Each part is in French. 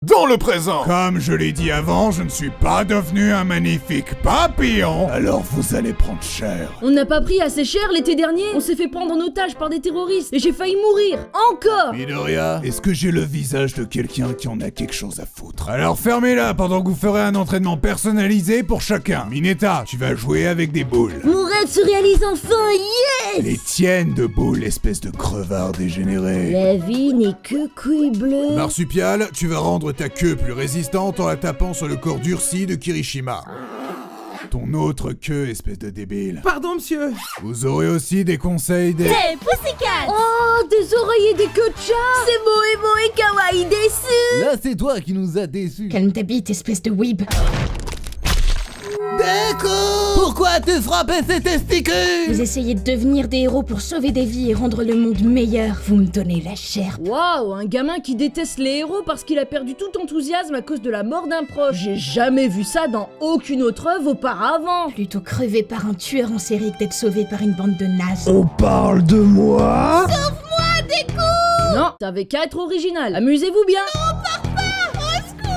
dans le présent. Comme je l'ai dit avant, je ne suis pas devenu un magnifique papillon, alors vous allez prendre cher. On n'a pas pris assez cher l'été dernier. On s'est fait prendre en otage par des terroristes et j'ai failli mourir. Encore. Midoriya, est-ce que j'ai le visage de quelqu'un qui en a quelque chose à foutre? Alors fermez-la pendant que vous ferez un entraînement personnalisé pour chacun. Mineta, tu vas jouer avec des boules. Mon rêve se réalise enfin, yes. Les tiennes de boules, espèce de crevard dégénéré. La vie n'est que couille bleue. Marsupial, tu vas rendre ta queue plus résistante en la tapant sur le corps durci de Kirishima. Ton autre queue, espèce de débile. Pardon, monsieur. Vous aurez aussi des conseils des... Hey, Pussycat. Oh, des oreilles et des queues de chat. C'est beau et kawaii déçu. Là, c'est toi qui nous as déçus. Calme ta bite, espèce de weeb. Deku! Pourquoi tu frappais ses testicules? Vous essayez de devenir des héros pour sauver des vies et rendre le monde meilleur. Vous me donnez la chair. Waouh, un gamin qui déteste les héros parce qu'il a perdu tout enthousiasme à cause de la mort d'un proche. J'ai jamais vu ça dans aucune autre œuvre auparavant. Plutôt crever par un tueur en série que d'être sauvé par une bande de nazes. On parle de moi? Sauve-moi, Deku! Non, t'avais qu'à être original. Amusez-vous bien.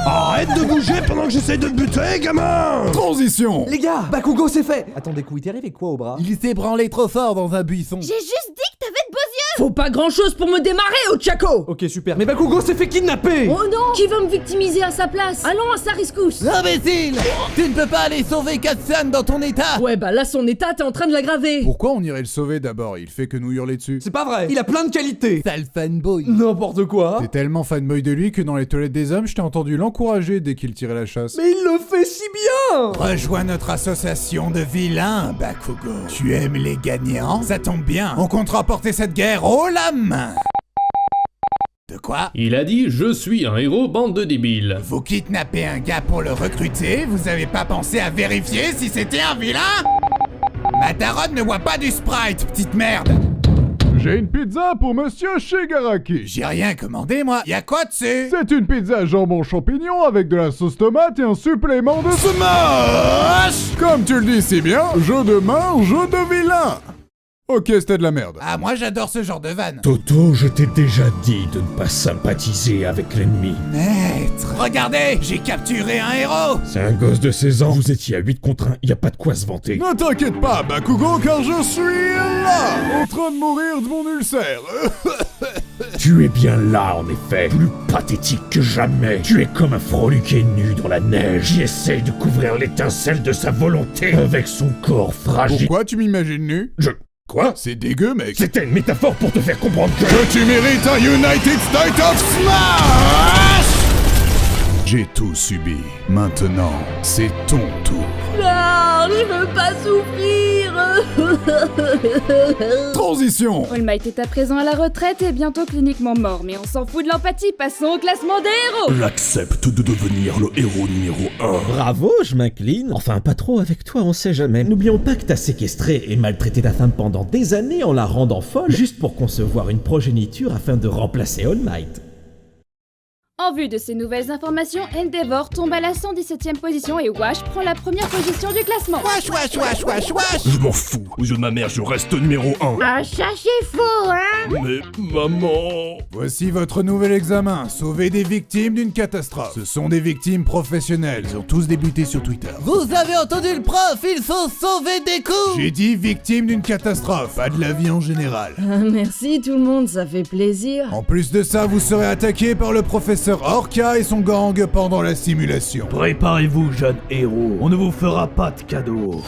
Arrête de bouger pendant que j'essaie de te buter, gamin! Transition. Les gars, Bakugo c'est fait. Attends, Deku, il t'est arrivé quoi au bras? Il s'est branlé trop fort dans un buisson. J'ai juste dit que t'avais de beaux yeux. Faut pas grand-chose pour me démarrer, Ochako. Ok, super. Mais Bakugo s'est fait kidnapper! Oh non! Qui va me victimiser à sa place? Allons à sa rescousse. Imbécile! Tu ne peux pas aller sauver Katsan dans ton état! Ouais, bah là, son état, t'es en train de l'aggraver. Pourquoi on irait le sauver d'abord? Il fait que nous hurler dessus. C'est pas vrai, il a plein de qualités! Sale fanboy! N'importe quoi! T'es tellement fanboy de lui que dans les toilettes des hommes, je t'ai entendu l'encourager dès qu'il tirait la chasse. Mais il le fait si bien! Rejoins notre association de vilains, Bakugo. Tu aimes les gagnants? Ça tombe bien, on compte remporter cette guerre haut la main. De quoi? Il a dit « Je suis un héros, bande de débiles Vous kidnappez un gars pour le recruter, vous avez pas pensé à vérifier si c'était un vilain? Ma daronne ne voit pas du Sprite, petite merde. J'ai une pizza pour Monsieur Shigaraki. J'ai rien commandé, moi. Y'a quoi dessus? C'est une pizza jambon champignon avec de la sauce tomate et un supplément de Smash! Comme tu le dis si bien, jeu de main, jeu de vilain. Ok, c'était de la merde. Ah, moi j'adore ce genre de vanne. Toto, je t'ai déjà dit de ne pas sympathiser avec l'ennemi. Maître, regardez, j'ai capturé un héros. C'est un gosse de 16 ans, vous étiez à 8 contre 1, y a pas de quoi se vanter. Ne t'inquiète pas, Bakugo, car je suis là, en train de mourir de mon ulcère. Tu es bien là, en effet, plus pathétique que jamais. Tu es comme un froliqué nu dans la neige qui essaye de couvrir l'étincelle de sa volonté avec son corps fragile. Pourquoi tu m'imagines nu? Quoi? C'est dégueu, mec. C'était une métaphore pour te faire comprendre que... Tu mérites un United States of Smash! J'ai tout subi. Maintenant, c'est ton tour. Non, je veux pas souffrir. Transition. All Might est à présent à la retraite et bientôt cliniquement mort, mais on s'en fout de l'empathie, passons au classement des héros. J'accepte de devenir le héros numéro 1. Bravo, je m'incline. Enfin, pas trop avec toi, on sait jamais. N'oublions pas que t'as séquestré et maltraité ta femme pendant des années en la rendant folle, juste pour concevoir une progéniture afin de remplacer All Might. En vue de ces nouvelles informations, Endeavor tombe à la 117e position et Wash prend la première position du classement. Wesh, wesh, wesh, wesh, wesh. Je m'en fous. Aux yeux de ma mère, je reste numéro 1. Ah, ça c'est faux, hein? Mais maman... Voici votre nouvel examen. Sauver des victimes d'une catastrophe. Ce sont des victimes professionnelles. Ils ont tous débuté sur Twitter. Vous avez entendu le prof, il faut sauver Deku! J'ai dit victime d'une catastrophe, pas de la vie en général. Merci tout le monde, ça fait plaisir. En plus de ça, vous serez attaqué par le professeur Orca et son gang pendant la simulation. Préparez-vous, jeune héros. On ne vous fera pas de cadeau.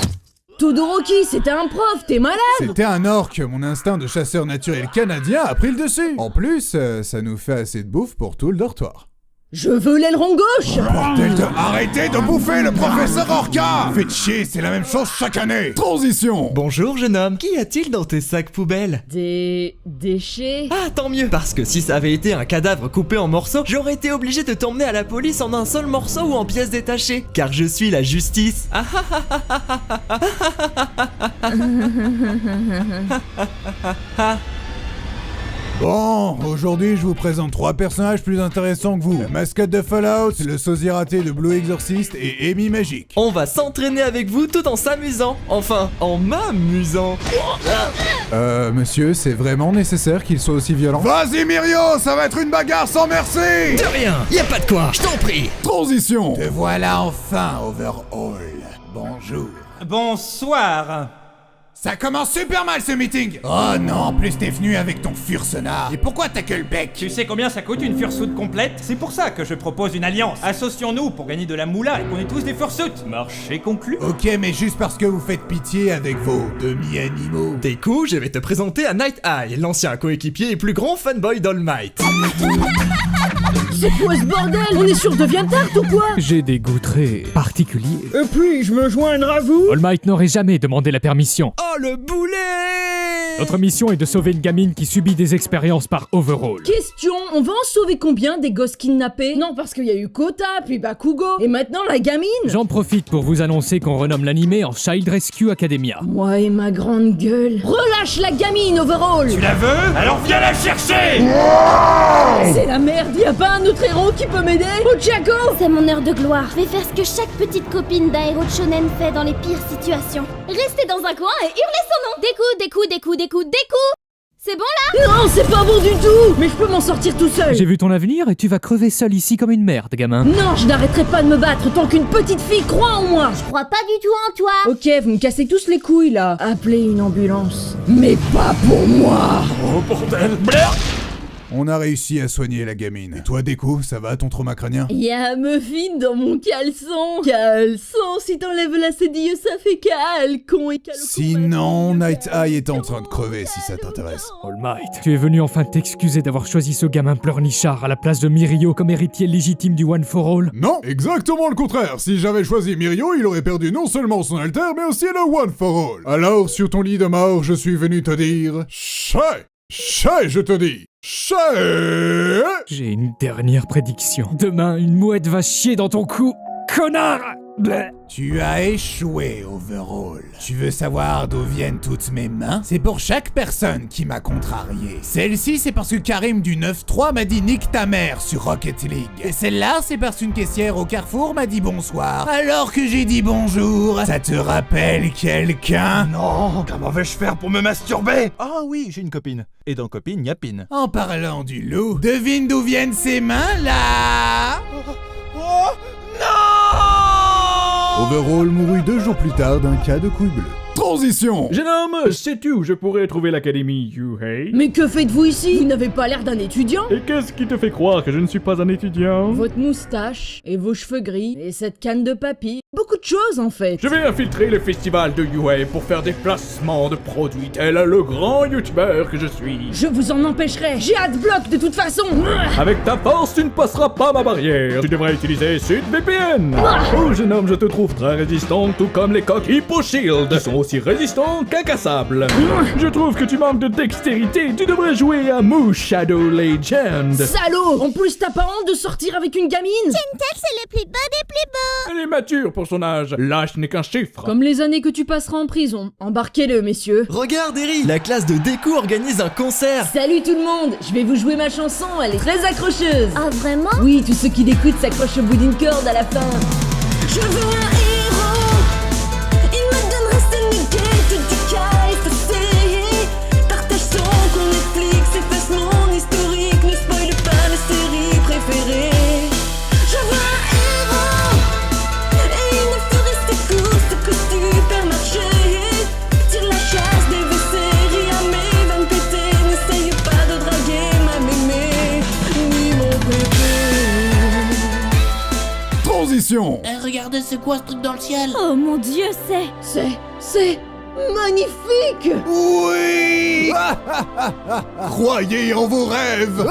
Todoroki, c'était un prof, t'es malade? C'était un orc, mon instinct de chasseur naturel canadien a pris le dessus. En plus, ça nous fait assez de bouffe pour tout le dortoir. Je veux l'aileron gauche. Bordel de... Arrêtez de bouffer le professeur Orca! Faites chier, c'est la même chose chaque année. Transition. Bonjour jeune homme, qu'y a-t-il dans tes sacs poubelles? Des déchets? Ah tant mieux, parce que si ça avait été un cadavre coupé en morceaux, j'aurais été obligé de t'emmener à la police en un seul morceau ou en pièces détachées, car je suis la justice. Ah ah ah ah ah ah ah ah. Bon, aujourd'hui je vous présente 3 personnages plus intéressants que vous. La mascotte de Fallout, le sosie raté de Blue Exorcist et Amy Magique. On va s'entraîner avec vous tout en s'amusant. Enfin, en m'amusant. Monsieur, c'est vraiment nécessaire qu'il soit aussi violent? Vas-y Mirio, ça va être une bagarre sans merci. De rien, y a pas de quoi, je t'en prie. Transition! Te voilà enfin, Overhaul. Bonjour. Bonsoir. Ça commence super mal ce meeting. Oh non, en plus t'es venu avec ton fursenard. Et pourquoi t'as que le bec? Tu sais combien ça coûte une fursuit complète? C'est pour ça que je propose une alliance. Associons-nous pour gagner de la moula et qu'on ait tous des fursuits. Marché conclu. Ok, mais juste parce que vous faites pitié avec vos demi-animaux. Deku, je vais te présenter à Night Eye, l'ancien coéquipier et plus grand fanboy d'All Might. C'est quoi ce bordel? On est sur DeviantArt ou quoi? J'ai des goûts très particuliers. Et puis, je me joindre à vous? All Might n'aurait jamais demandé la permission. Oh le boulet! Notre mission est de sauver une gamine qui subit des expériences par Overhaul. Question, on va en sauver combien des gosses kidnappés? Non, parce qu'il y a eu Kota, puis Bakugo, et maintenant la gamine. J'en profite pour vous annoncer qu'on renomme l'animé en Child Rescue Academia. Moi et ma grande gueule. Relâche la gamine, Overhaul! Tu la veux? Alors viens la chercher! C'est la merde, y a pas un autre héros qui peut m'aider? Ochako! C'est mon heure de gloire. Je vais faire ce que chaque petite copine d'un héros de shonen fait dans les pires situations. Rester dans un coin et hurler son nom. Deku. C'est bon là? Non, c'est pas bon du tout! Mais je peux m'en sortir tout seul! J'ai vu ton avenir et tu vas crever seul ici comme une merde, gamin. Non, je n'arrêterai pas de me battre tant qu'une petite fille croit en moi! Je crois pas du tout en toi. Ok, vous me cassez tous les couilles là. Appelez une ambulance. Mais pas pour moi! Oh bordel! On a réussi à soigner la gamine. Et toi, Deku, ça va ton trauma crânien? Y'a un muffin dans mon caleçon! Caleçon, si t'enlèves la cédille, ça fait calcon et calcon. Sinon, Night Eye est en train de crever si ça t'intéresse. All Might, tu es venu enfin t'excuser d'avoir choisi ce gamin pleurnichard à la place de Mirio comme héritier légitime du One for All? Non, exactement le contraire. Si j'avais choisi Mirio, il aurait perdu non seulement son alter, mais aussi le One for All. Alors, sur ton lit de mort, je suis venu te dire... Chais! Chais, je te dis! Chais! J'ai une dernière prédiction. Demain, une mouette va chier dans ton cou. Connard! Bleh. Tu as échoué, Overhaul. Tu veux savoir d'où viennent toutes mes mains? C'est pour chaque personne qui m'a contrarié. Celle-ci, c'est parce que Karim du 9-3 m'a dit nique ta mère sur Rocket League. Et celle-là, c'est parce qu'une caissière au Carrefour m'a dit bonsoir. Alors que j'ai dit bonjour. Ça te rappelle quelqu'un? Non, comment vais-je faire pour me masturber? Ah oui, j'ai une copine. Et dans copine, y a pine. En parlant du loup, devine d'où viennent ses mains, là? Oh non! Overhaul mourut 2 jours plus tard d'un cas de couille bleue. Transition! Jeune homme, sais-tu où je pourrais trouver l'académie Yuhei? Mais que faites-vous ici? Vous n'avez pas l'air d'un étudiant? Et qu'est-ce qui te fait croire que je ne suis pas un étudiant? Votre moustache, et vos cheveux gris, et cette canne de papy. Beaucoup de choses en fait. Je vais infiltrer le festival de Yuhei pour faire des placements de produits tel le grand youtubeur que je suis. Je vous en empêcherai, j'ai adblock de toute façon. Avec ta force, tu ne passeras pas ma barrière. Tu devrais utiliser SudVPN. Oh jeune homme, je te trouve très résistant, tout comme les coques Hippo Shield, qui sont aussi résistants qu'incassables. Je trouve que tu manques de dextérité, tu devrais jouer à Moo Shadow Legend. Salaud! En plus, t'as pas honte de sortir avec une gamine? Gentel, c'est le plus beau des plus beaux. Elle est mature pour son âge, l'âge n'est qu'un chiffre. Comme les années que tu passeras en prison. Embarquez-le, messieurs. Regarde Eri, la classe de Deku organise un concert. Salut tout le monde, je vais vous jouer ma chanson, elle est très accrocheuse. Ah vraiment? Oui, tous ceux qui l'écoutent s'accrochent au bout d'une corde à la fin. Je veux un héros, il me donne Renegade du cas effacé. Partage son compte Netflix, efface mon historique, ne spoil pas mes séries préférées. Je veux un héros, et il ne faut rester course que supermarché. Tire la chasse des séries à mes veines pétées. N'essaye pas de draguer ma mémé, ni mon bébé. Transition! Regarde, c'est quoi ce truc dans le ciel? Oh mon dieu, C'est magnifique! Oui! Croyez en vos rêves!